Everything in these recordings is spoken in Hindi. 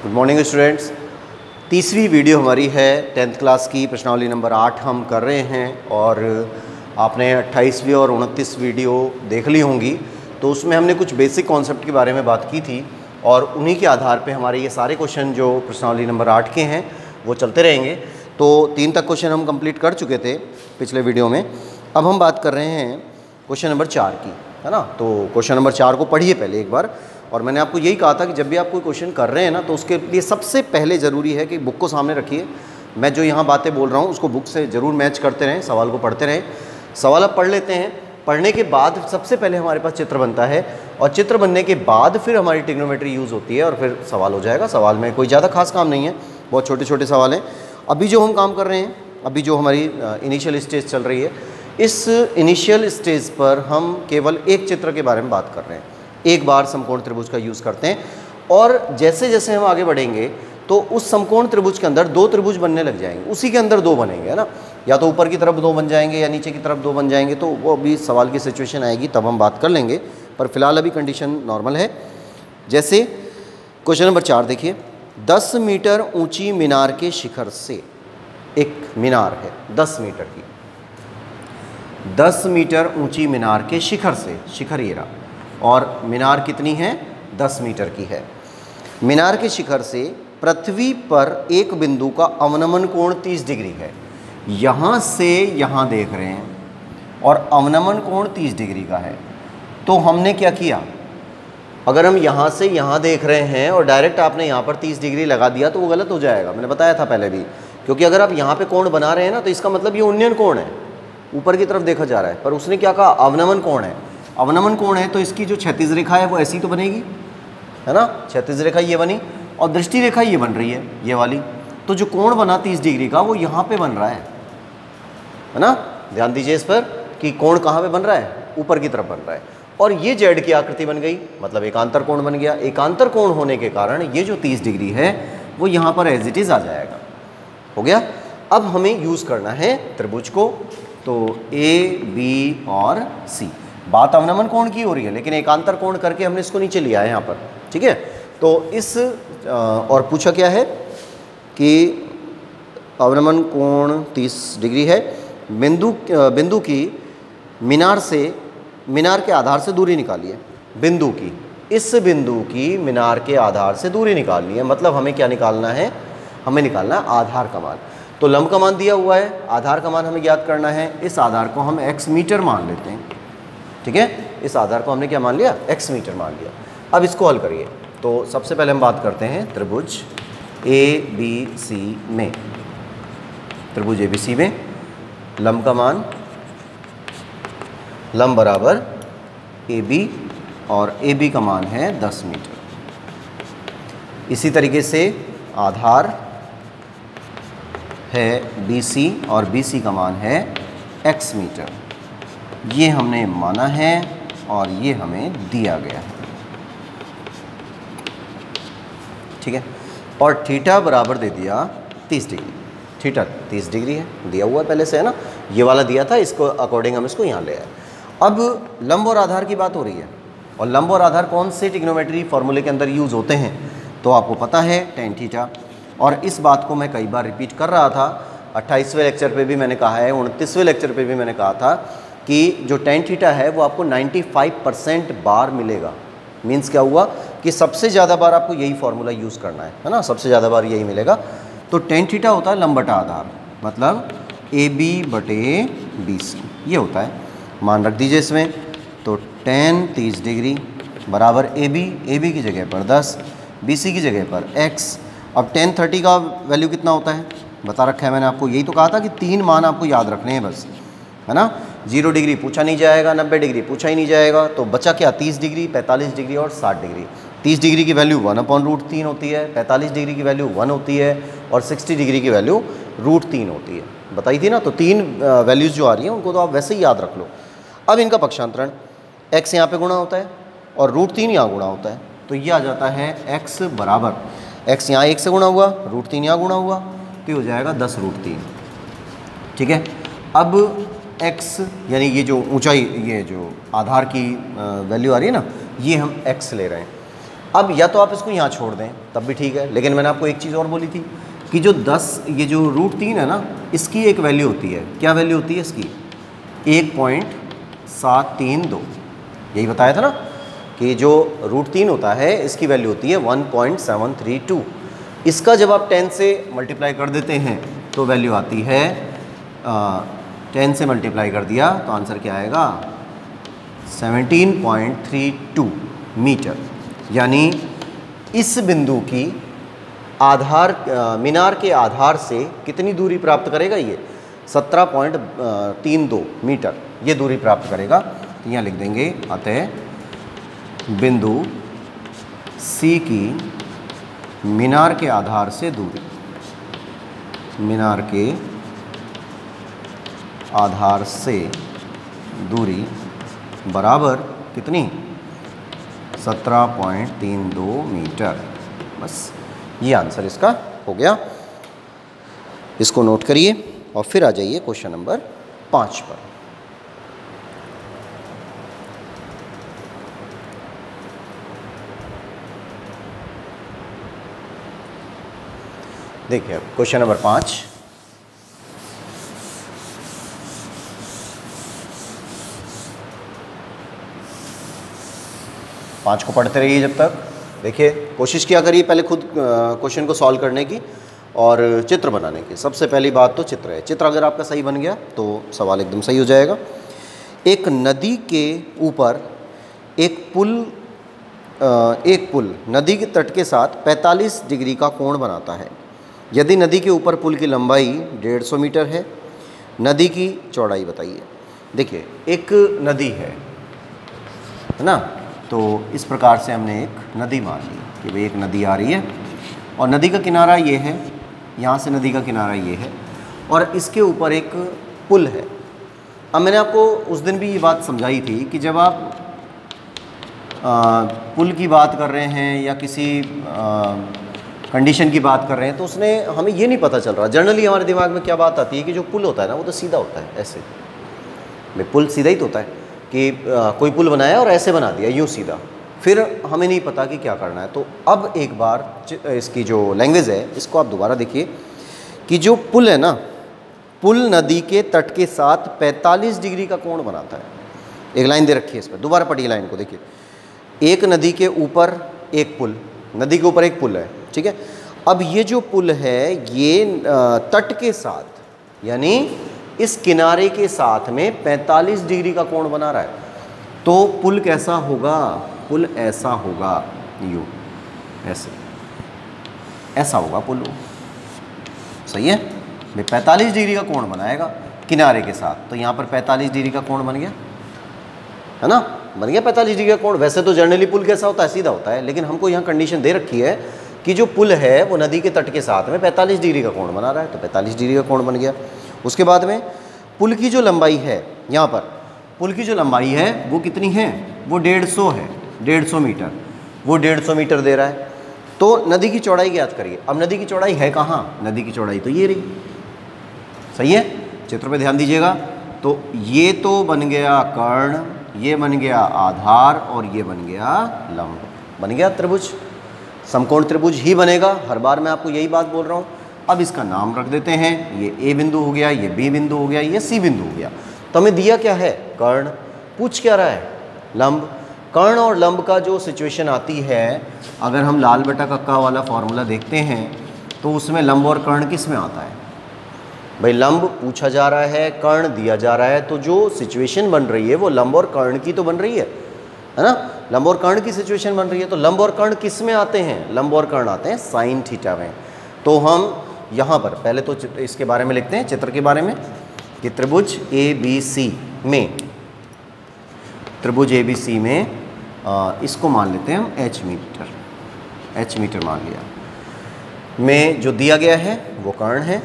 Good morning students. तीसरी वीडियो हमारी है 10th क्लास की, प्रश्नावली नंबर 8 हम कर रहे हैं और आपने 28वीं और 29 वीडियो देख ली होंगी। तो उसमें हमने कुछ बेसिक कॉन्सेप्ट के बारे में बात की थी और उन्हीं के आधार पे हमारे ये सारे क्वेश्चन जो प्रश्नावली नंबर 8 के हैं वो चलते रहेंगे। तो 3 तक क्वेश्चन हम कंप्लीट कर चुके थे पिछले वीडियो में। अब हम बात कर रहे हैं क्वेश्चन नंबर 4 की, है ना। तो क्वेश्चन नंबर 4 को पढ़िए पहले एक बार। और मैंने आपको यही कहा था कि जब भी आप कोई क्वेश्चन कर रहे हैं ना, तो उसके लिए सबसे पहले ज़रूरी है कि बुक को सामने रखिए। मैं जो यहाँ बातें बोल रहा हूँ उसको बुक से ज़रूर मैच करते रहें, सवाल को पढ़ते रहें। सवाल आप पढ़ लेते हैं, पढ़ने के बाद सबसे पहले हमारे पास चित्र बनता है और चित्र बनने के बाद फिर हमारी ट्रिग्नोमेट्री यूज़ होती है और फिर सवाल हो जाएगा। सवाल में कोई ज़्यादा खास काम नहीं है, बहुत छोटे छोटे सवाल हैं। अभी जो हम काम कर रहे हैं, अभी जो हमारी इनिशियल स्टेज चल रही है, इस इनिशियल स्टेज पर हम केवल एक चित्र के बारे में बात कर रहे हैं। एक बार समकोण त्रिभुज का यूज़ करते हैं और जैसे जैसे हम आगे बढ़ेंगे तो उस समकोण त्रिभुज के अंदर दो त्रिभुज बनने लग जाएंगे, उसी के अंदर दो बनेंगे, है ना। या तो ऊपर की तरफ दो बन जाएंगे या नीचे की तरफ दो बन जाएंगे। तो वो अभी सवाल की सिचुएशन आएगी तब हम बात कर लेंगे, पर फिलहाल अभी कंडीशन नॉर्मल है। जैसे क्वेश्चन नंबर 4 देखिए, 10 मीटर ऊंची मीनार के शिखर से, एक मीनार है 10 मीटर की, 10 मीटर ऊंची मीनार के शिखर से, शिखर ये रहा, और मीनार कितनी है, 10 मीटर की है। मीनार के शिखर से पृथ्वी पर एक बिंदु का अवनमन कोण 30 डिग्री है। यहाँ से यहाँ देख रहे हैं और अवनमन कोण 30 डिग्री का है। तो हमने क्या किया, अगर हम यहाँ से यहाँ देख रहे हैं और डायरेक्ट आपने यहाँ पर 30 डिग्री लगा दिया तो वो गलत हो जाएगा। मैंने बताया था पहले भी, क्योंकि अगर आप यहाँ पे कोण बना रहे हैं ना, तो इसका मतलब ये उन्नयन कोण है, ऊपर की तरफ देखा जा रहा है। पर उसने क्या कहा, अवनमन कोण है। अवनमन कोण है तो इसकी जो क्षैतिज रेखा है वो ऐसी तो बनेगी, है ना। क्षैतिज रेखा ये बनी और दृष्टि रेखा ये बन रही है, ये वाली। तो जो कोण बना 30 डिग्री का वो यहाँ पे बन रहा है ना। ध्यान दीजिए इस पर कि कोण कहाँ पे बन रहा है, ऊपर की तरफ बन रहा है। और ये जेड की आकृति बन गई, मतलब एकांतर कोण बन गया। एकांतर कोण होने के कारण ये जो 30 डिग्री है वो यहाँ पर एज इट इज़ आ जाएगा। हो गया। अब हमें यूज़ करना है त्रिभुज को। तो ए, बी और सी, बात अवनमन कोण की हो रही है लेकिन एकांतर कोण करके हमने इसको नीचे लिया है यहाँ पर, ठीक है। तो इस और पूछा क्या है कि अवनमन कोण 30 डिग्री है। बिंदु की मीनार से, मीनार के आधार से दूरी निकालिए। बिंदु की, इस बिंदु की मीनार के आधार से दूरी निकालनी है। मतलब हमें क्या निकालना है, हमें निकालना है आधार का मान। तो लंब का मान दिया हुआ है, आधार का मान हमें ज्ञात करना है। इस आधार को हम x मीटर मान लेते हैं, ठीक है। इस आधार को हमने क्या मान लिया, x मीटर मान लिया। अब इसको हल करिए। तो सबसे पहले हम बात करते हैं त्रिभुज ABC में। त्रिभुज ABC में लंब का मान, लंब बराबर AB और AB का मान है 10 मीटर। इसी तरीके से आधार है BC और BC का मान है x मीटर। ये हमने माना है और ये हमें दिया गया है, ठीक है। और थीटा बराबर दे दिया 30 डिग्री। थीटा 30 डिग्री है, दिया हुआ है पहले से, है ना। ये वाला दिया था, इसको अकॉर्डिंग हम इसको यहाँ ले आए। अब लंब और आधार की बात हो रही है और लंब और आधार कौन से ट्रिग्नोमेट्री फॉर्मूले के अंदर यूज़ होते हैं, तो आपको पता है tan थीटा। और इस बात को मैं कई बार रिपीट कर रहा था, 28वें लेक्चर पे भी मैंने कहा है, 29वें लेक्चर पे भी मैंने कहा था कि जो tan थीटा है वो आपको 95% बार मिलेगा। मीन्स क्या हुआ कि सबसे ज़्यादा बार आपको यही फार्मूला यूज़ करना है ना, सबसे ज़्यादा बार यही मिलेगा। तो tan थीटा होता है लंब बटा आधार, मतलब AB बटे BC, ये होता है। मान रख दीजिए इसमें। तो tan 30 डिग्री बराबर AB की जगह पर 10, BC की जगह पर x। अब tan 30 का वैल्यू कितना होता है बता रखा है मैंने आपको। यही तो कहा था कि 3 मान आपको याद रखने हैं बस, है ना। 0 डिग्री पूछा नहीं जाएगा, 90 डिग्री पूछा ही नहीं जाएगा। तो बचा क्या, 30 डिग्री, 45 डिग्री और 60 डिग्री। 30 डिग्री की वैल्यू 1/√3 होती है, 45 डिग्री की वैल्यू 1 होती है और 60 डिग्री की वैल्यू √3 होती है। बताई थी ना। तो 3 वैल्यूज़ जो आ रही हैं उनको तो आप वैसे ही याद रख लो। अब इनका पक्षांतरण, x यहाँ पे गुणा होता है और √3 यहाँ गुणा होता है। तो ये आ जाता है x बराबर, x यहाँ 1 से गुणा हुआ, √3 यहाँ गुणा हुआ, तो हो जाएगा 10√3, ठीक है। अब x यानी ये जो ऊंचाई, ये जो आधार की वैल्यू आ रही है ना, ये हम x ले रहे हैं। अब या तो आप इसको यहाँ छोड़ दें तब भी ठीक है, लेकिन मैंने आपको एक चीज़ और बोली थी कि जो 10 ये जो √3 है ना, इसकी एक वैल्यू होती है। क्या वैल्यू होती है इसकी? 1.732। यही बताया था ना कि जो √3 होता है इसकी वैल्यू होती है 1.732। इसका जब आप 10 से मल्टीप्लाई कर देते हैं तो वैल्यू आती है 10 से मल्टीप्लाई कर दिया तो आंसर क्या आएगा? 17.32 मीटर। यानी इस बिंदु की मीनार के आधार से कितनी दूरी प्राप्त करेगा? ये 17.32 मीटर ये दूरी प्राप्त करेगा। तो यहाँ लिख देंगे अतः बिंदु सी की मीनार के आधार से दूरी, मीनार के आधार से दूरी बराबर कितनी? 17.32 मीटर। बस ये आंसर इसका हो गया। इसको नोट करिए और फिर आ जाइए क्वेश्चन नंबर 5 पर। देखिए क्वेश्चन नंबर 5, को पढ़ते रहिए जब तक। देखिए कोशिश किया करिए पहले खुद क्वेश्चन को सॉल्व करने की और चित्र बनाने की। सबसे पहली बात तो चित्र है। चित्र अगर आपका सही बन गया तो सवाल एकदम सही हो जाएगा। एक नदी के ऊपर एक पुल नदी के तट के साथ 45 डिग्री का कोण बनाता है। यदि नदी के ऊपर पुल की लंबाई 150 मीटर है, नदी की चौड़ाई बताइए। देखिए एक नदी है ना, तो इस प्रकार से हमने एक नदी मान ली कि भाई एक नदी आ रही है और नदी का किनारा ये है, यहाँ से नदी का किनारा ये है और इसके ऊपर एक पुल है। अब मैंने आपको उस दिन भी ये बात समझाई थी कि जब आप पुल की बात कर रहे हैं या किसी कंडीशन की बात कर रहे हैं तो उसने हमें ये नहीं पता चल रहा। जनरली हमारे दिमाग में क्या बात आती है कि जो पुल होता है ना वो तो सीधा होता है, ऐसे भाई पुल सीधा ही तो होता है कि कोई पुल बनाया और ऐसे बना दिया यूँ सीधा, फिर हमें नहीं पता कि क्या करना है। तो अब एक बार इसकी जो लैंग्वेज है इसको आप दोबारा देखिए कि जो पुल है ना, पुल नदी के तट के साथ 45 डिग्री का कोण बनाता है। एक लाइन दे रखी है इस पर, दोबारा पढ़िए लाइन को। देखिए एक नदी के ऊपर एक पुल, नदी के ऊपर एक पुल है, ठीक है। अब ये जो पुल है ये तट के साथ यानी इस किनारे के साथ में 45 डिग्री का कोण बना रहा है। तो पुल कैसा होगा? पुल ऐसा होगा, यूँ ऐसे ऐसा होगा पुल। सही है भाई, 45 डिग्री का कोण बनाएगा किनारे के साथ। तो यहाँ पर 45 डिग्री का कोण बन गया है ना, बन गया 45 डिग्री का कोण। वैसे तो जनरली पुल कैसा होता है? सीधा होता है, लेकिन हमको यहाँ कंडीशन दे रखी है कि जो पुल है वो नदी के तट के साथ में 45 डिग्री का कोण बना रहा है, तो 45 डिग्री का कोण बन गया। उसके बाद में पुल की जो लंबाई है, यहाँ पर पुल की जो लंबाई है वो कितनी है? वो 150 है, 150 मीटर। वो 150 मीटर दे रहा है। तो नदी की चौड़ाई ज्ञात करिए। अब नदी की चौड़ाई है कहाँ? नदी की चौड़ाई तो ये रही। सही है, चित्र पे ध्यान दीजिएगा। तो ये तो बन गया कर्ण, ये बन गया आधार और ये बन गया लंब। बन गया त्रिभुज, समकोण त्रिभुज ही बनेगा। हर बार मैं आपको यही बात बोल रहा हूँ। अब इसका नाम रख देते हैं, ये ए बिंदु हो गया, ये बी बिंदु हो गया, ये सी बिंदु हो गया। तो हमें दिया क्या है? कर्ण। पूछ क्या रहा है? लंब। कर्ण और लंब का जो सिचुएशन आती है, अगर हम लाल बटा कक्का वाला फॉर्मूला देखते हैं तो उसमें लंब और कर्ण किस में आता है? भाई लंब पूछा जा रहा है, कर्ण दिया जा रहा है, तो जो सिचुएशन बन रही है वो लंब और कर्ण की तो बन रही है ना। लंब और कर्ण की सिचुएशन बन रही है। तो लंब और कर्ण किस में आते हैं? लंब और कर्ण आते हैं साइन थीटा में। तो हम यहाँ पर पहले तो इसके बारे में लिखते हैं, चित्र के बारे में, कि त्रिभुज ABC में, त्रिभुज ABC में इसको मान लेते हैं हम H मीटर मान लिया। में जो दिया गया है वो कर्ण है।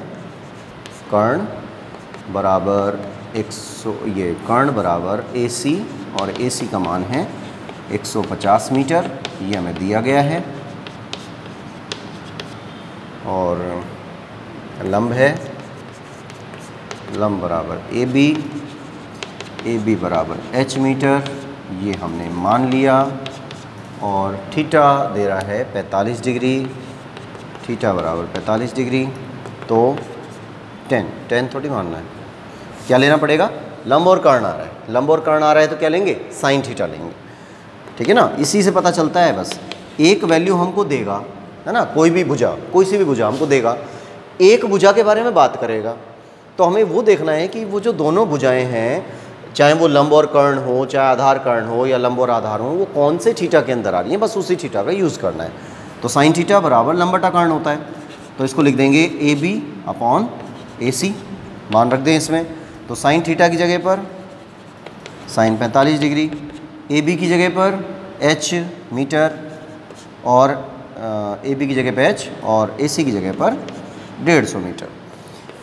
कर्ण बराबर 100, ये कर्ण बराबर AC और AC का मान है 150 मीटर, ये हमें दिया गया है। और लंब है, लंब बराबर AB बराबर H मीटर, ये हमने मान लिया। और थीटा दे रहा है 45 डिग्री, थीटा बराबर 45 डिग्री। तो टेन थोड़ी मानना है, क्या लेना पड़ेगा, लंब और कर्ण आ रहा है, लंब और कर्ण आ रहा है तो क्या लेंगे, साइन थीटा लेंगे, ठीक है ना। इसी से पता चलता है, बस एक वैल्यू हमको देगा, है ना, कोई भी भुजा, कोई सी भी भुजा हमको देगा, एक भुजा के बारे में बात करेगा, तो हमें वो देखना है कि वो जो दोनों भुजाएं हैं, चाहे वो लंब और कर्ण हो, चाहे आधार कर्ण हो या लंब और आधार हो, वो कौन से थीटा के अंदर आ रही है, बस उसी थीटा का यूज़ करना है। तो साइन थीटा बराबर लंब बटा कर्ण होता है, तो इसको लिख देंगे ए बी अपॉन ए सी, मान रख दें इसमें। तो साइन थीटा की जगह पर साइन 45 डिग्री, ए बी की जगह पर एच मीटर और ए बी की जगह पर एच और ए सी की जगह पर 150 मीटर।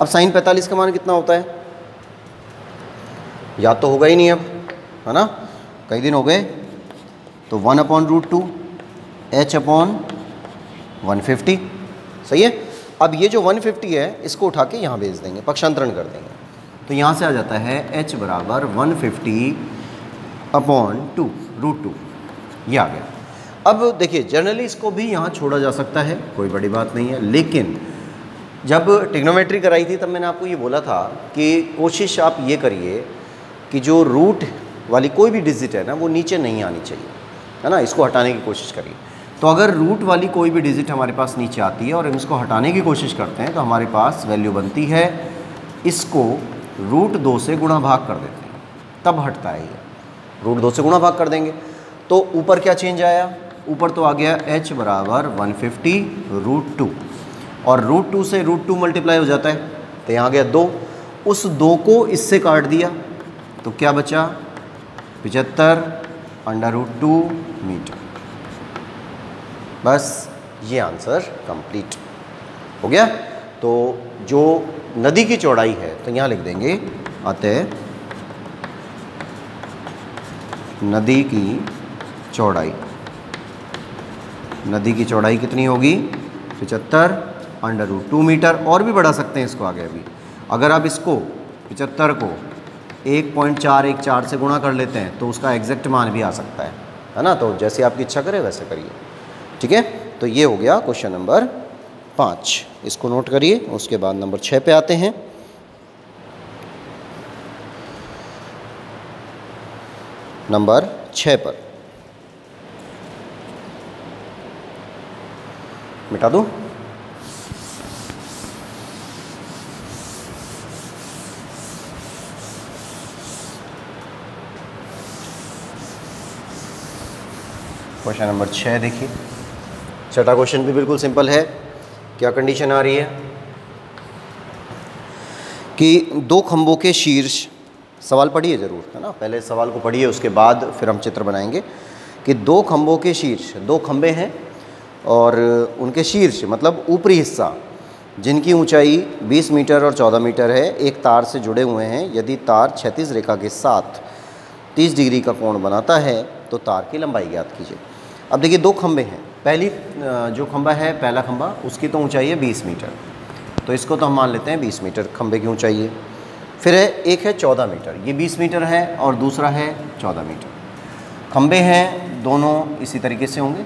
अब साइन 45 का मान कितना होता है, याद तो होगा ही नहीं अब, है ना, कई दिन हो गए। तो 1/√2 h अपॉन 150, सही है। अब ये जो 150 है इसको उठा के यहाँ भेज देंगे, पक्षांतरण कर देंगे, तो यहाँ से आ जाता है h बराबर 150/2√2, ये आ गया। अब देखिए जनरली इसको भी यहाँ छोड़ा जा सकता है, कोई बड़ी बात नहीं है, लेकिन जब ट्रिग्नोमेट्री कराई थी तब मैंने आपको ये बोला था कि कोशिश आप ये करिए कि जो रूट वाली कोई भी डिजिट है ना वो नीचे नहीं आनी चाहिए, है ना, इसको हटाने की कोशिश करिए। तो अगर रूट वाली कोई भी डिजिट हमारे पास नीचे आती है और हम इसको हटाने की कोशिश करते हैं तो हमारे पास वैल्यू बनती है, इसको √2 से गुणा भाग कर देते हैं, तब हटता है ये, √2 से गुणा भाग कर देंगे। तो ऊपर क्या चेंज आया, ऊपर तो आ गया h बराबर 150/2 और √2 से √2 मल्टीप्लाई हो जाता है, तो यहाँ गया 2, उस 2 को इससे काट दिया तो क्या बचा 75/2 मीटर। बस ये आंसर कंप्लीट हो गया। तो जो नदी की चौड़ाई है तो यहाँ लिख देंगे, अतः नदी की चौड़ाई कितनी होगी 75/2 मीटर। और भी बढ़ा सकते हैं इसको आगे अभी, अगर आप इसको 75 को 1.414 से गुणा कर लेते हैं तो उसका एग्जैक्ट मान भी आ सकता है ना। तो जैसे आपकी इच्छा करे वैसे करिए, ठीक है। तो ये हो गया क्वेश्चन नंबर 5, इसको नोट करिए। उसके बाद नंबर 6 पे आते हैं। नंबर 6 पर मिटा दूं, क्वेश्चन नंबर 6 देखिए। छठा क्वेश्चन भी बिल्कुल सिंपल है। क्या कंडीशन आ रही है कि दो खंभों के शीर्ष, सवाल पढ़िए ज़रूर, है ना, पहले सवाल को पढ़िए उसके बाद फिर हम चित्र बनाएंगे। कि दो खंभों के शीर्ष, दो खंभे हैं और उनके शीर्ष मतलब ऊपरी हिस्सा जिनकी ऊंचाई 20 मीटर और 14 मीटर है, एक तार से जुड़े हुए हैं। यदि तार क्षैतिज रेखा के साथ 30 डिग्री का कोण बनाता है तो तार की लंबाई ज्ञात कीजिए। अब देखिए दो खंभे हैं, पहली जो खंभा है, पहला खंभा, उसकी तो ऊंचाई है 20 मीटर, तो इसको तो हम मान लेते हैं 20 मीटर खंभे की ऊंचाई है। फिर है एक है 14 मीटर, ये 20 मीटर है और दूसरा है 14 मीटर। खंभे हैं दोनों इसी तरीके से होंगे,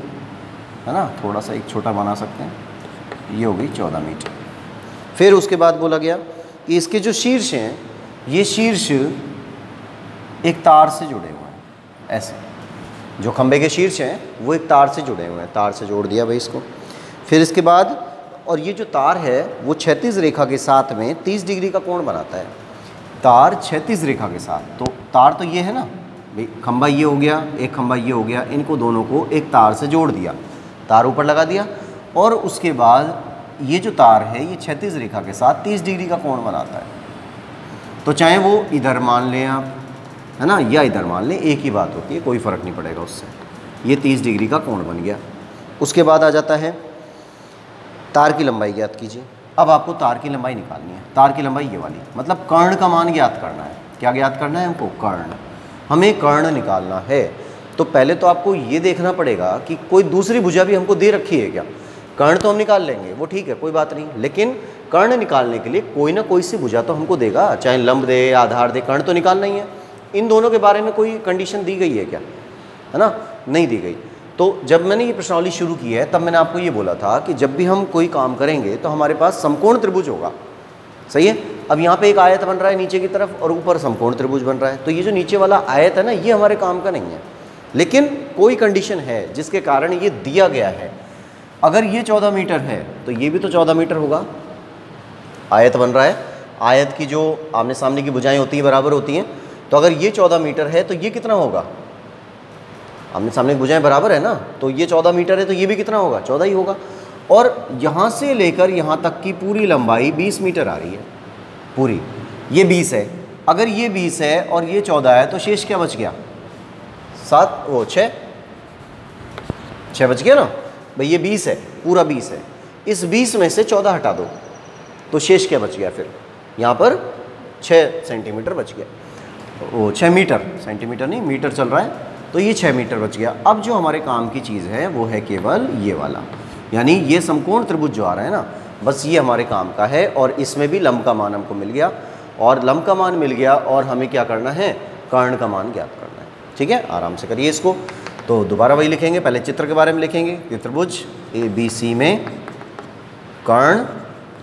है ना, थोड़ा सा एक छोटा बना सकते हैं, ये हो गई 14 मीटर। फिर उसके बाद बोला गया कि इसके जो शीर्ष हैं, ये शीर्ष एक तार से जुड़े हुए हैं, ऐसे जो खंभे के शीर्ष हैं वो एक तार से जुड़े हुए हैं, तार से जोड़ दिया भाई इसको। फिर इसके बाद, और ये जो तार है वो क्षैतिज रेखा के साथ में 30 डिग्री का कोण बनाता है। तार क्षैतिज रेखा के साथ, तो तार तो ये है ना भाई, खंभा ये हो गया, एक खंभा ये हो गया, इनको दोनों को एक तार से जोड़ दिया, तार ऊपर लगा दिया, और उसके बाद ये जो तार है ये क्षैतिज रेखा के साथ 30 डिग्री का कोण बनाता है। तो चाहे वो इधर मान लें आप, है ना, या इधर मान लें, एक ही बात होती है, कोई फ़र्क नहीं पड़ेगा उससे। ये 30 डिग्री का कोण बन गया। उसके बाद आ जाता है तार की लंबाई ज्ञात कीजिए। अब आपको तार की लंबाई निकालनी है, तार की लंबाई ये वाली, मतलब कर्ण का मान ज्ञात करना है। क्या ज्ञात करना है हमको? कर्ण, हमें कर्ण निकालना है। तो पहले तो आपको ये देखना पड़ेगा कि कोई दूसरी भुजा भी हमको दे रखी है क्या। कर्ण तो हम निकाल लेंगे, वो ठीक है, कोई बात नहीं, लेकिन कर्ण निकालने के लिए कोई ना कोई सी भुजा तो हमको देगा, चाहे लंब दे या आधार दे, कर्ण तो निकालना ही है। इन दोनों के बारे में कोई कंडीशन दी गई है क्या, है ना, नहीं दी गई। तो जब मैंने ये प्रश्नावली शुरू की है तब मैंने आपको ये बोला था कि जब भी हम कोई काम करेंगे तो हमारे पास समकोण त्रिभुज होगा, सही है। अब यहाँ पे एक आयत बन रहा है नीचे की तरफ और ऊपर समकोण त्रिभुज बन रहा है, तो ये जो नीचे वाला आयत है ना, ये हमारे काम का नहीं है। लेकिन कोई कंडीशन है जिसके कारण ये दिया गया है। अगर ये 14 मीटर है तो ये भी तो 14 मीटर होगा। आयत बन रहा है, आयत की जो आमने सामने की भुजाएं होती हैं बराबर होती हैं, तो अगर ये 14 मीटर है तो ये कितना होगा? आमने सामने की भुजाएं बराबर है ना, तो ये 14 मीटर है तो ये भी कितना होगा? 14 ही होगा। और यहाँ से लेकर यहाँ तक की पूरी लंबाई 20 मीटर आ रही है पूरी, ये 20 है। अगर ये 20 है और ये 14 है तो शेष क्या बच गया? 7 वो 6 बच गया ना भाई। ये 20 है, पूरा 20 है, इस 20 में से 14 हटा दो तो शेष क्या बच गया? फिर यहाँ पर 6 सेंटीमीटर बच गया, वो 6 मीटर, सेंटीमीटर नहीं मीटर चल रहा है, तो ये 6 मीटर बच गया। अब जो हमारे काम की चीज़ है वो है केवल ये वाला, यानी ये समकोण त्रिभुज जो आ रहा है ना, बस ये हमारे काम का है। और इसमें भी लंब का मान हमको मिल गया, और लंब का मान मिल गया और हमें क्या करना है? कर्ण का मान ज्ञात करना है। ठीक है, आराम से करिए इसको। तो दोबारा वही लिखेंगे, पहले चित्र के बारे में लिखेंगे कि त्रिभुज ABC में कर्ण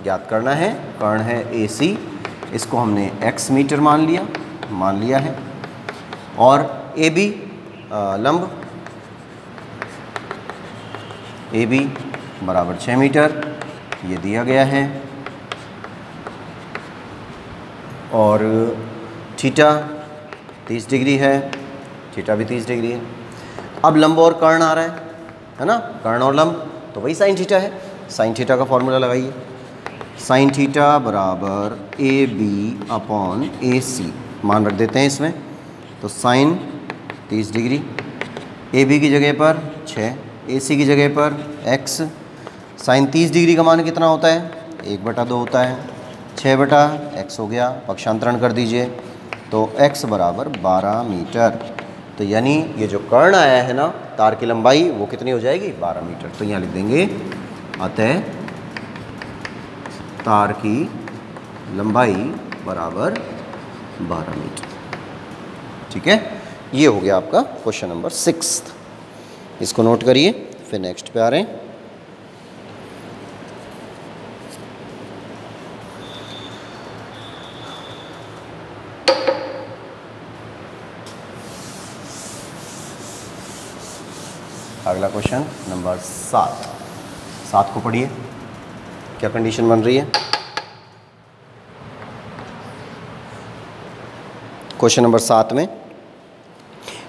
ज्ञात करना है। कर्ण है AC, इसको हमने x मीटर मान लिया है। और AB लंब AB बराबर 6 मीटर, ये दिया गया है। और थीटा 30 डिग्री है, थीटा भी 30 डिग्री है। अब लंब और कर्ण आ रहा है ना, कर्ण और लंब, तो वही साइन थीटा है। साइन थीटा का फॉर्मूला लगाइए, साइन थीटा बराबर AB अपॉन AC, मान रख देते हैं इसमें। तो साइन 30 डिग्री, AB की जगह पर 6, AC की जगह पर x। साइन 30 डिग्री का मान कितना होता है? 1/2 होता है, 6/x हो गया। पक्षांतरण कर दीजिए तो x बराबर 12 मीटर। तो यानी ये जो कर्ण आया है ना, तार की लंबाई वो कितनी हो जाएगी? 12 मीटर। तो यहाँ लिख देंगे अतः तार की लंबाई बराबर 12 मीटर। ठीक है, ये हो गया आपका क्वेश्चन नंबर 6। इसको नोट करिए, फिर नेक्स्ट पे आ रहे हैं। अगला क्वेश्चन नंबर 7 को पढ़िए, क्या कंडीशन बन रही है? क्वेश्चन नंबर 7 में,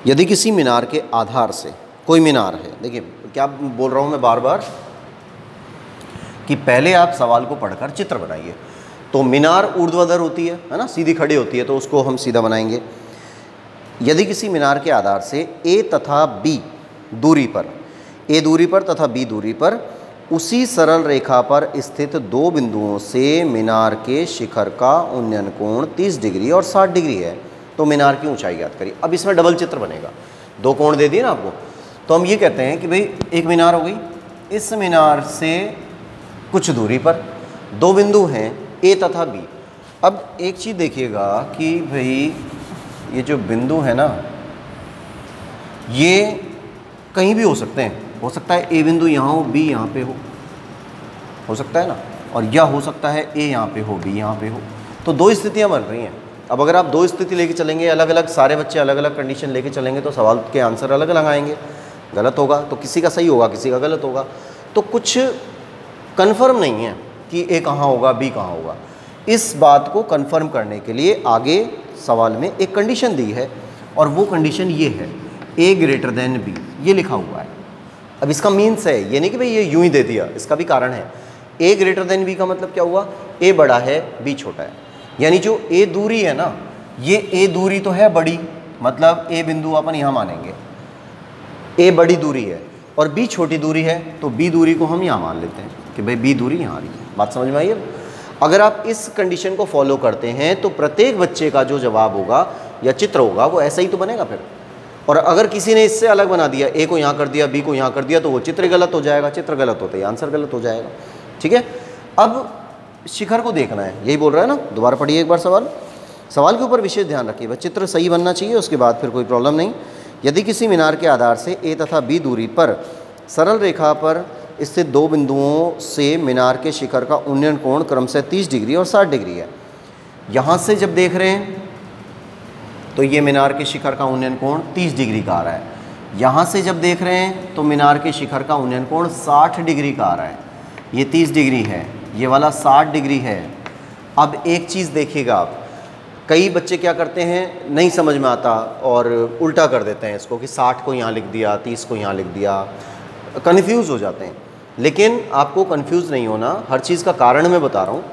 यदि किसी मीनार के आधार से, कोई मीनार है, देखिए क्या बोल रहा हूँ मैं बार बार कि पहले आप सवाल को पढ़कर चित्र बनाइए। तो मीनार ऊर्ध्वाधर होती है ना, सीधी खड़ी होती है, तो उसको हम सीधा बनाएंगे। यदि किसी मीनार के आधार से A तथा B दूरी पर, A दूरी पर तथा B दूरी पर उसी सरल रेखा पर स्थित दो बिंदुओं से मीनार के शिखर का उन्नयन कोण 30 डिग्री और 60 डिग्री है, तो मीनार की ऊंचाई ज्ञात करिए। अब इसमें डबल चित्र बनेगा, दो कोण दे दिए ना आपको, तो हम ये कहते हैं कि भाई एक मीनार हो गई, इस मीनार से कुछ दूरी पर दो बिंदु हैं A तथा B। अब एक चीज़ देखिएगा कि भाई ये जो बिंदु है ना, ये कहीं भी हो सकते हैं। हो सकता है A बिंदु यहाँ हो, B यहाँ पे हो सकता है ना, और या हो सकता है A यहाँ पे हो, B यहाँ पे हो। तो दो स्थितियाँ बन रही हैं। अब अगर आप दो स्थिति लेके चलेंगे, अलग अलग सारे बच्चे अलग अलग कंडीशन लेके चलेंगे, तो सवाल के आंसर अलग अलग आएंगे। गलत होगा तो किसी का सही होगा, किसी का गलत होगा। तो कुछ कन्फर्म नहीं है कि A कहाँ होगा, B कहाँ होगा। इस बात को कन्फर्म करने के लिए आगे सवाल में एक कंडीशन दी है, और वो कंडीशन ये है A ग्रेटर देन B, ये लिखा हुआ है। अब इसका मीन्स है ये नहीं कि भाई ये यूं ही दे दिया, इसका भी कारण है। A ग्रेटर देन B का मतलब क्या हुआ? A बड़ा है, B छोटा है। यानी जो A दूरी है ना, ये A दूरी तो है बड़ी, मतलब A बिंदु अपन यहाँ मानेंगे, A बड़ी दूरी है, और B छोटी दूरी है, तो B दूरी को हम यहाँ मान लेते हैं कि भाई B दूरी यहाँ आ रही है। बात समझ में आई है? अगर आप इस कंडीशन को फॉलो करते हैं तो प्रत्येक बच्चे का जो जवाब होगा या चित्र होगा वो ऐसा ही तो बनेगा फिर। और अगर किसी ने इससे अलग बना दिया, A को यहाँ कर दिया, B को यहाँ कर दिया, तो वो चित्र गलत हो जाएगा। चित्र गलत होते ही आंसर गलत हो जाएगा। ठीक है, अब शिखर को देखना है, यही बोल रहा है ना। दोबारा पढ़िए एक बार सवाल के ऊपर विशेष ध्यान रखिए, बस चित्र सही बनना चाहिए, उसके बाद फिर कोई प्रॉब्लम नहीं। यदि किसी मीनार के आधार से ए तथा बी दूरी पर सरल रेखा पर स्थित दो बिंदुओं से मीनार के शिखर का उन्नयन कोण क्रमशः 30 डिग्री और 60 डिग्री है। यहाँ से जब देख रहे हैं तो ये मीनार के शिखर का उन्नयन कोण 30 डिग्री का आ रहा है। यहाँ से जब देख रहे हैं तो मीनार के शिखर का उन्नयन कोण 60 डिग्री का आ रहा है। ये 30 डिग्री है, ये वाला 60 डिग्री है। अब एक चीज़ देखिएगा आप, कई बच्चे क्या करते हैं, नहीं समझ में आता और उल्टा कर देते हैं इसको कि 60 को यहाँ लिख दिया, 30 को यहाँ लिख दिया, कन्फ्यूज़ हो जाते हैं। लेकिन आपको कन्फ्यूज़ नहीं होना, हर चीज़ का कारण मैं बता रहा हूँ।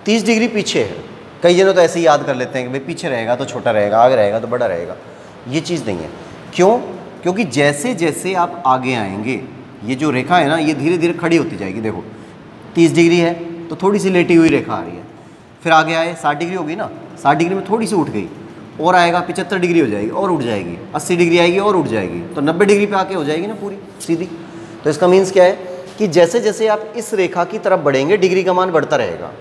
30 डिग्री पीछे है, कई जन तो ऐसे ही याद कर लेते हैं कि भाई पीछे रहेगा तो छोटा रहेगा, आगे रहेगा तो बड़ा रहेगा। ये चीज़ नहीं है। क्यों? क्योंकि जैसे जैसे आप आगे आएंगे, ये जो रेखा है ना, ये धीरे धीरे खड़ी होती जाएगी। देखो 30 डिग्री है तो थोड़ी सी लेटी हुई रेखा आ रही है, फिर आगे आए 60 डिग्री होगी ना, 60 डिग्री में थोड़ी सी उठ गई, और आएगा 75 डिग्री हो जाएगी और उठ जाएगी, 80 डिग्री आएगी और उठ जाएगी, तो 90 डिग्री पे आके हो जाएगी ना पूरी सीधी। तो इसका मीन्स क्या है कि जैसे जैसे आप इस रेखा की तरफ बढ़ेंगे डिग्री का मान बढ़ता रहेगा।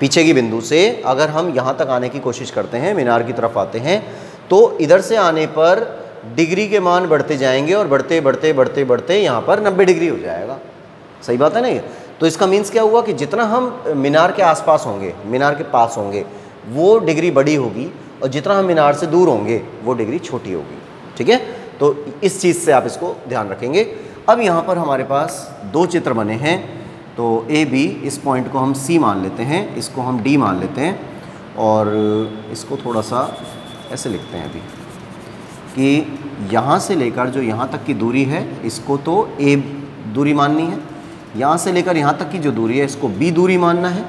पीछे की बिंदु से अगर हम यहाँ तक आने की कोशिश करते हैं, मीनार की तरफ आते हैं, तो इधर से आने पर डिग्री के मान बढ़ते जाएंगे और बढ़ते बढ़ते बढ़ते बढ़ते यहाँ पर 90 डिग्री हो जाएगा। सही बात है ना ये? तो इसका मीन्स क्या हुआ कि जितना हम मीनार के आसपास होंगे, मीनार के पास होंगे, वो डिग्री बड़ी होगी, और जितना हम मीनार से दूर होंगे वो डिग्री छोटी होगी। ठीक है, तो इस चीज़ से आप इसको ध्यान रखेंगे। अब यहाँ पर हमारे पास दो चित्र बने हैं, तो ए बी, इस पॉइंट को हम सी मान लेते हैं, इसको हम डी मान लेते हैं, और इसको थोड़ा सा ऐसे लिखते हैं अभी कि यहाँ से लेकर जो यहाँ तक की दूरी है इसको तो ए दूरी माननी है, यहाँ से लेकर यहाँ तक की जो दूरी है इसको बी दूरी मानना है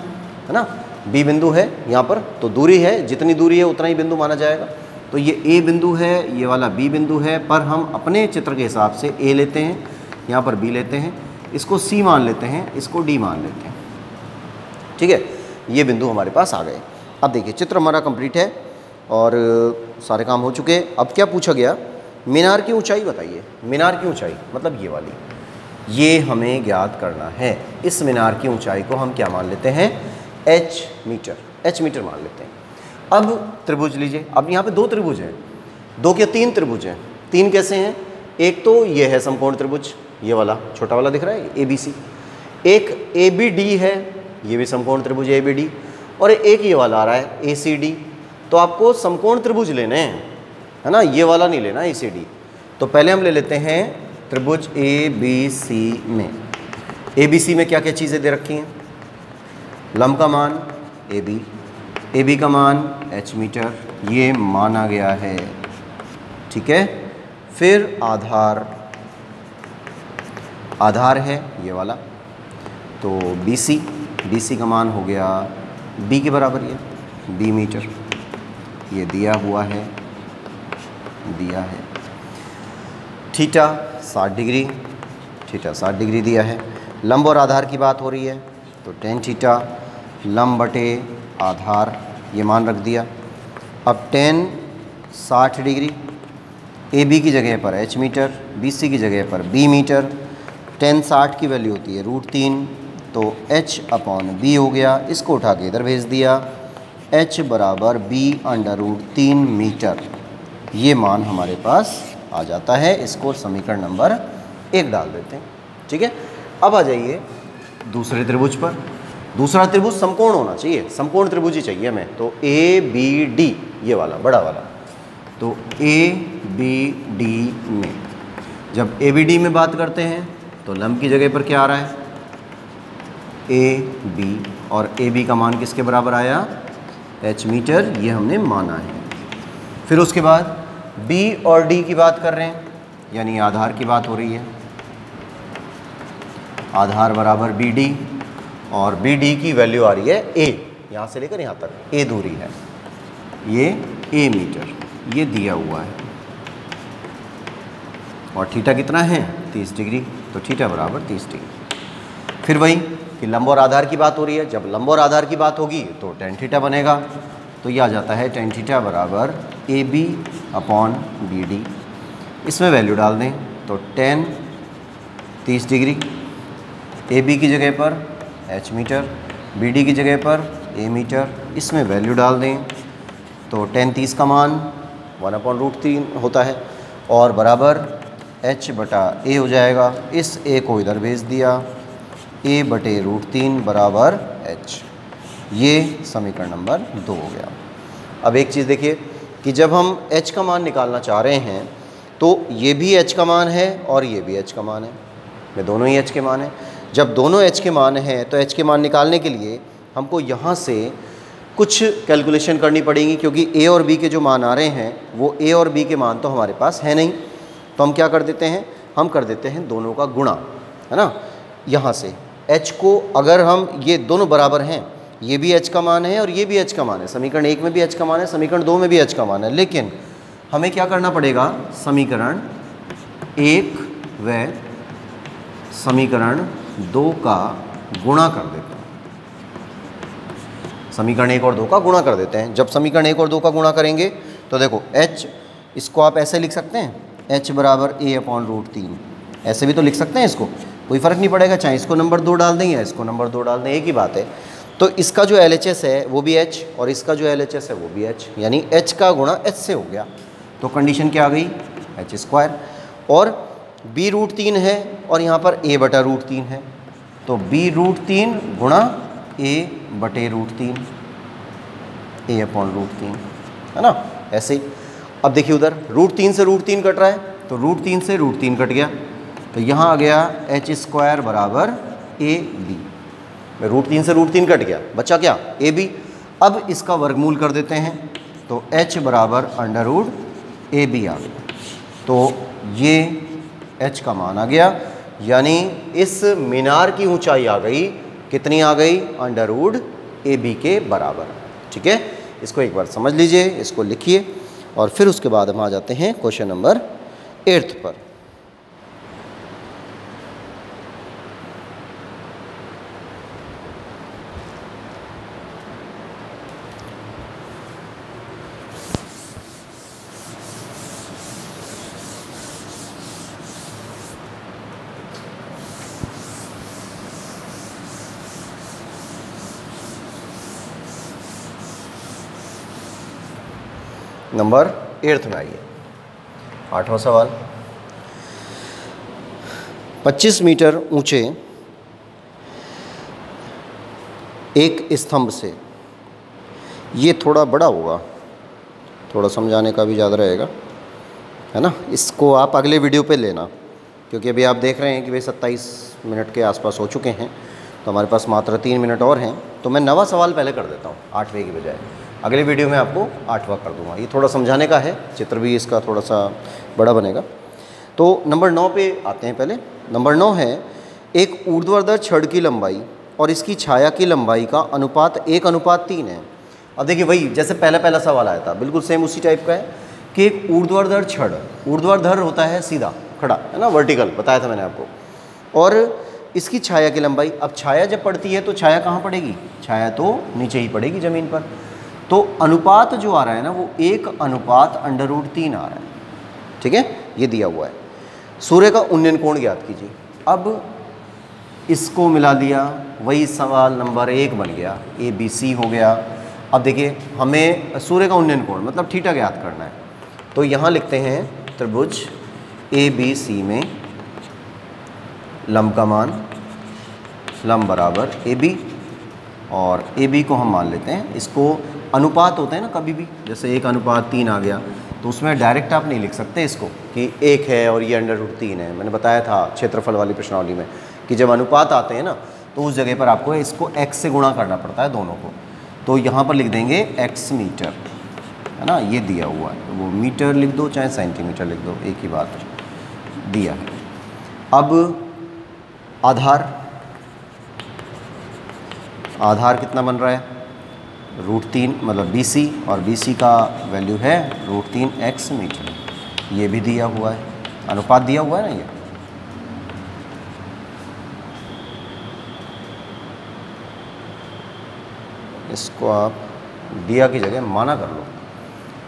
ना। बी बिंदु है यहाँ पर, तो दूरी है, जितनी दूरी है उतना ही बिंदु माना जाएगा। तो ये ए बिंदु है, ये वाला बी बिंदु है, पर हम अपने चित्र के हिसाब से ए लेते हैं, यहाँ पर बी लेते हैं, इसको सी मान लेते हैं, इसको डी मान लेते हैं। ठीक है, ये बिंदु हमारे पास आ गए। अब देखिए चित्र हमारा कंप्लीट है और सारे काम हो चुके। अब क्या पूछा गया, मीनार की ऊंचाई बताइए। मीनार की ऊंचाई मतलब ये वाली, ये हमें ज्ञात करना है। इस मीनार की ऊंचाई को हम क्या मान लेते हैं, h मीटर, h मीटर मान लेते हैं। अब त्रिभुज लीजिए। अब यहाँ पे दो त्रिभुज हैं, दो क्या तीन त्रिभुज हैं। तीन कैसे हैं, एक तो ये है समकोण त्रिभुज, ये वाला छोटा वाला दिख रहा है ABC, एक ABD है, ये भी समकोण त्रिभुज ABD, और एक ये वाला आ रहा है ACD। तो आपको समकोण त्रिभुज लेने हैं, है ना, ये वाला नहीं लेना ACD। तो पहले हम ले लेते हैं त्रिभुज ABC में। ABC में क्या क्या चीज़ें दे रखी हैं, लंब का मान AB, AB का मान h मीटर, ये माना गया है। ठीक है, फिर आधार, आधार है ये वाला, तो BC, BC का मान हो गया B के बराबर, ये B मीटर, ये दिया हुआ है, दिया है। थीटा 60 डिग्री, थीटा 60 डिग्री दिया है। लंब और आधार की बात हो रही है, तो tan थीटा लंब बटे आधार, ये मान रख दिया। अब tan 60 डिग्री, AB की जगह पर h मीटर, BC की जगह पर B मीटर। tan 60 की वैल्यू होती है √3, तो h/b हो गया, इसको उठा के इधर भेज दिया, h बराबर b/√3 मीटर। ये मान हमारे पास आ जाता है। इसको समीकरण नंबर 1 डाल देते हैं। ठीक है, अब आ जाइए दूसरे त्रिभुज पर। दूसरा त्रिभुज समकोण होना चाहिए, समकोण त्रिभुज ही चाहिए हमें, तो ABD, ये वाला बड़ा वाला। तो ABD में जब ABD में बात करते हैं तो लंब की जगह पर क्या आ रहा है, AB, और AB का मान किसके बराबर आया, h मीटर, ये हमने माना है। फिर उसके बाद B और D की बात कर रहे हैं, यानी आधार की बात हो रही है। आधार बराबर BD, और BD की वैल्यू आ रही है A, यहाँ से लेकर यहाँ तक A दूरी है, ये A मीटर, ये दिया हुआ है। और थीटा कितना है, 30 डिग्री, तो थीटा बराबर 30 डिग्री। फिर वही कि लंब और आधार की बात हो रही है, जब लंब और आधार की बात होगी तो tan थीटा बनेगा, तो ये आ जाता है tan थीटा बराबर AB/BD। इसमें वैल्यू डाल दें तो tan 30 डिग्री, AB की जगह पर h मीटर, BD की जगह पर A मीटर, इसमें वैल्यू डाल दें तो tan 30 का मान 1/√3 होता है और बराबर h/a हो जाएगा। इस a को इधर भेज दिया, a/√3 बराबर h। ये समीकरण नंबर 2 हो गया। अब एक चीज़ देखिए कि जब हम h का मान निकालना चाह रहे हैं तो ये भी h का मान है और ये भी h का मान है, ये दोनों ही h के मान हैं। जब दोनों h के मान हैं तो h के मान निकालने के लिए हमको यहाँ से कुछ कैलकुलेशन करनी पड़ेगी, क्योंकि a और b के जो मान आ रहे हैं वो a और b के मान तो हमारे पास है नहीं। तो हम क्या कर देते हैं, हम कर देते हैं दोनों का गुणा, है ना। यहाँ से h को अगर हम, ये दोनों बराबर हैं, ये भी h का मान है और ये भी h का मान है, समीकरण 1 में भी h का मान है, समीकरण 2 में भी h का मान है, लेकिन हमें क्या करना पड़ेगा, समीकरण 1 व समीकरण 2 का गुणा कर देते हैं। समीकरण 1 और 2 का गुणा कर देते हैं। जब समीकरण 1 और 2 का गुणा करेंगे तो देखो h, इसको आप ऐसे लिख सकते हैं, h बराबर a/√3, ऐसे भी तो लिख सकते हैं इसको, कोई फ़र्क नहीं पड़ेगा, चाहे इसको नंबर 2 डाल दें या इसको नंबर 2 डाल दें, एक ही बात है। तो इसका जो LHS है वो भी h और इसका जो LHS है वो भी h, यानी h का गुणा h से हो गया। तो कंडीशन क्या आ गई, h²। और b√3 है और यहाँ पर a/√3 है, तो b√3 गुणा a/√3, a/√3, है ना, ऐसे ही। अब देखिए उधर √3 से √3 कट रहा है, तो √3 से √3 कट गया, तो यहाँ आ गया h² बराबर ab। √3 से √3 कट गया, बचा क्या, ab। अब इसका वर्गमूल कर देते हैं, तो h बराबर √ab आ गया। तो ये h का मान आ गया, यानी इस मीनार की ऊंचाई आ गई, कितनी आ गई, √ab के बराबर। ठीक है, इसको एक बार समझ लीजिए, इसको लिखिए और फिर उसके बाद हम आ जाते हैं क्वेश्चन नंबर 8 पर। नंबर 8 में आइए, 8वां सवाल। 25 मीटर ऊंचे एक स्तंभ से, ये थोड़ा बड़ा होगा, थोड़ा समझाने का भी ज़्यादा रहेगा, है ना। इसको आप अगले वीडियो पे लेना, क्योंकि अभी आप देख रहे हैं कि भाई 27 मिनट के आसपास हो चुके हैं, तो हमारे पास मात्र 3 मिनट और हैं। तो मैं 9वां सवाल पहले कर देता हूँ 8वें की बजाय, अगले वीडियो में आपको 8वां कर दूंगा। ये थोड़ा समझाने का है, चित्र भी इसका थोड़ा सा बड़ा बनेगा। तो नंबर 9 पे आते हैं पहले। नंबर 9 है, एक ऊर्ध्वाधर छड़ की लंबाई और इसकी छाया की लंबाई का अनुपात 1:3 है। अब देखिए वही जैसे पहला सवाल आया था, बिल्कुल सेम उसी टाइप का है कि एक ऊर्ध्वाधर छड़, ऊर्ध्वाधर होता है सीधा खड़ा, है ना, वर्टिकल बताया था मैंने आपको, और इसकी छाया की लंबाई। अब छाया जब पड़ती है तो छाया कहाँ पड़ेगी, छाया तो नीचे ही पड़ेगी ज़मीन पर। तो अनुपात जो आ रहा है ना वो 1:√3 आ रहा है। ठीक है, ये दिया हुआ है। सूर्य का उन्नयन कोण ज्ञात कीजिए। अब इसको मिला दिया, वही सवाल नंबर 1 बन गया, ABC हो गया। अब देखिए हमें सूर्य का उन्नयन कोण मतलब थीटा ज्ञात करना है, तो यहाँ लिखते हैं त्रिभुज ABC में लंब का मान, लंब बराबर AB, और AB को हम मान लेते हैं, इसको अनुपात होते हैं ना कभी भी, जैसे 1:3 आ गया, तो उसमें डायरेक्ट आप नहीं लिख सकते इसको कि 1 है और ये √3 है। मैंने बताया था क्षेत्रफल वाली प्रश्नावली में कि जब अनुपात आते हैं ना तो उस जगह पर आपको इसको x से गुणा करना पड़ता है दोनों को। तो यहाँ पर लिख देंगे x मीटर, है ना, ये दिया हुआ है, वो मीटर लिख दो चाहे सेंटीमीटर लिख दो, एक ही बात दिया है। अब आधार कितना बन रहा है, √3 मतलब BC, और BC का वैल्यू है √3x मीटर, ये भी दिया हुआ है, अनुपात दिया हुआ है ना ये। इसको आप दिया की जगह माना कर लो,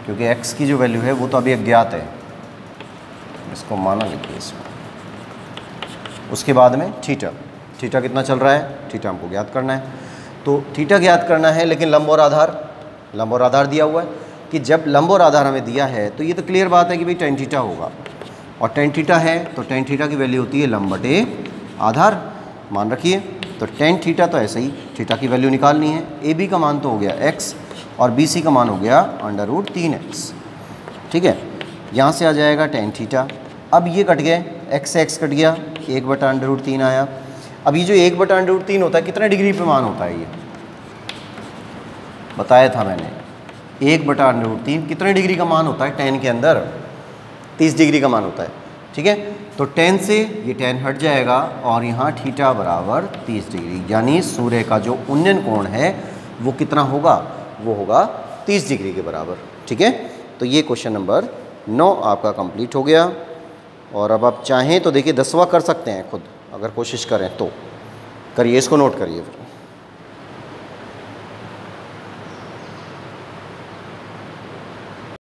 क्योंकि x की जो वैल्यू है वो तो अभी अज्ञात है, इसको माना लिखिए इसमें। उसके बाद में थीटा कितना चल रहा है, थीटा हमको ज्ञात करना है। तो थीटा ज्ञात करना है, लेकिन लंब और आधार दिया हुआ है, कि जब लंब और आधार हमें दिया है तो ये तो क्लियर बात है कि भाई tan थीटा होगा, और tan थीटा है तो tan थीटा की वैल्यू होती है लंब बटे आधार, मान रखिए। तो tan थीटा तो ऐसे ही थीटा की वैल्यू निकालनी है। AB का मान तो हो गया x और BC का मान हो गया √3x, ठीक है। यहाँ से आ जाएगा tan थीटा। अब ये कट गए, x से x कट गया, 1/√3 आया। अब ये जो 1/√3 होता है कितने डिग्री पे मान होता है, ये बताया था मैंने। 1/√3 कितने डिग्री का मान होता है tan के अंदर, 30 डिग्री का मान होता है, ठीक है। तो tan से ये tan हट जाएगा और यहाँ थीटा बराबर 30 डिग्री, यानी सूर्य का जो उन्नयन कोण है वो कितना होगा, वो होगा 30 डिग्री के बराबर, ठीक है। तो ये क्वेश्चन नंबर 9 आपका कंप्लीट हो गया। और अब आप चाहें तो देखिए 10वां कर सकते हैं खुद, अगर कोशिश करें तो करिए, इसको नोट करिए फिर।